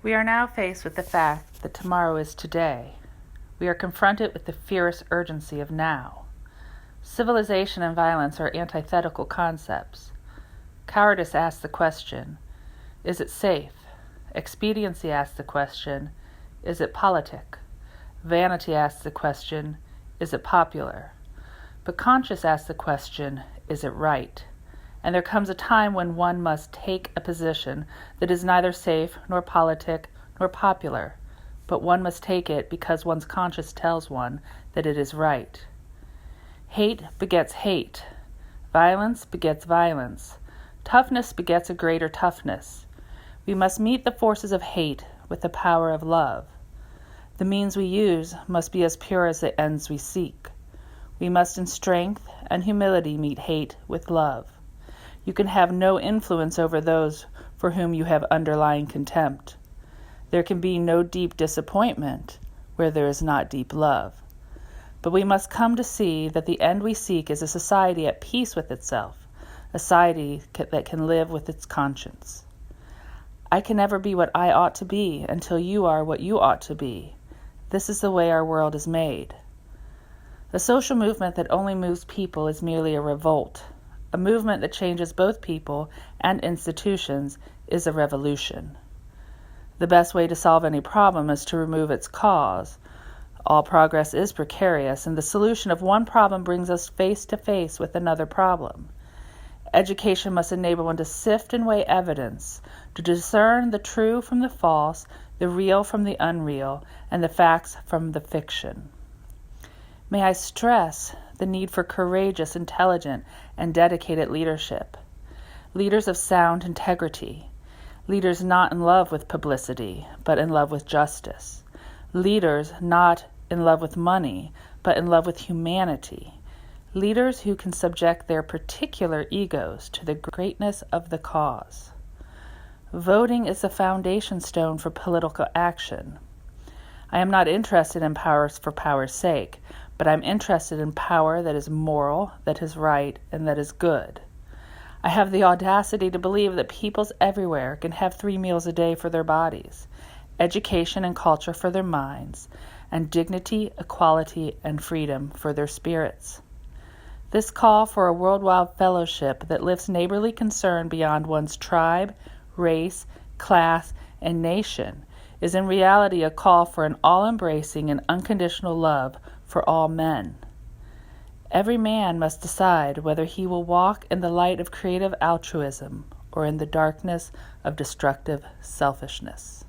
We are now faced with the fact that tomorrow is today. We are confronted with the fierce urgency of now. Civilization and violence are antithetical concepts. Cowardice asks the question, is it safe? Expediency asks the question, is it politic? Vanity asks the question, is it popular? But conscience asks the question, is it right? And there comes a time when one must take a position that is neither safe nor politic nor popular, but one must take it because one's conscience tells one that it is right. Hate begets hate. Violence begets violence. Toughness begets a greater toughness. We must meet the forces of hate with the power of love. The means we use must be as pure as the ends we seek. We must in strength and humility meet hate with love. You can have no influence over those for whom you have underlying contempt. There can be no deep disappointment where there is not deep love. But we must come to see that the end we seek is a society at peace with itself, a society that can live with its conscience. I can never be what I ought to be until you are what you ought to be. This is the way our world is made. A social movement that only moves people is merely a revolt. A movement that changes both people and institutions is a revolution. The best way to solve any problem is to remove its cause. All progress is precarious, and the solution of one problem brings us face to face with another problem. Education must enable one to sift and weigh evidence, to discern the true from the false, the real from the unreal, and the facts from the fiction. May I stress the need for courageous, intelligent, and dedicated leadership. Leaders of sound integrity. Leaders not in love with publicity, but in love with justice. Leaders not in love with money, but in love with humanity. Leaders who can subject their particular egos to the greatness of the cause. Voting is the foundation stone for political action. I am not interested in power for power's sake, but I'm interested in power that is moral, that is right, and that is good. I have the audacity to believe that peoples everywhere can have 3 meals a day for their bodies, education and culture for their minds, and dignity, equality, and freedom for their spirits. This call for a worldwide fellowship that lifts neighborly concern beyond one's tribe, race, class, and nation is in reality a call for an all-embracing and unconditional love for all men. Every man must decide whether he will walk in the light of creative altruism or in the darkness of destructive selfishness.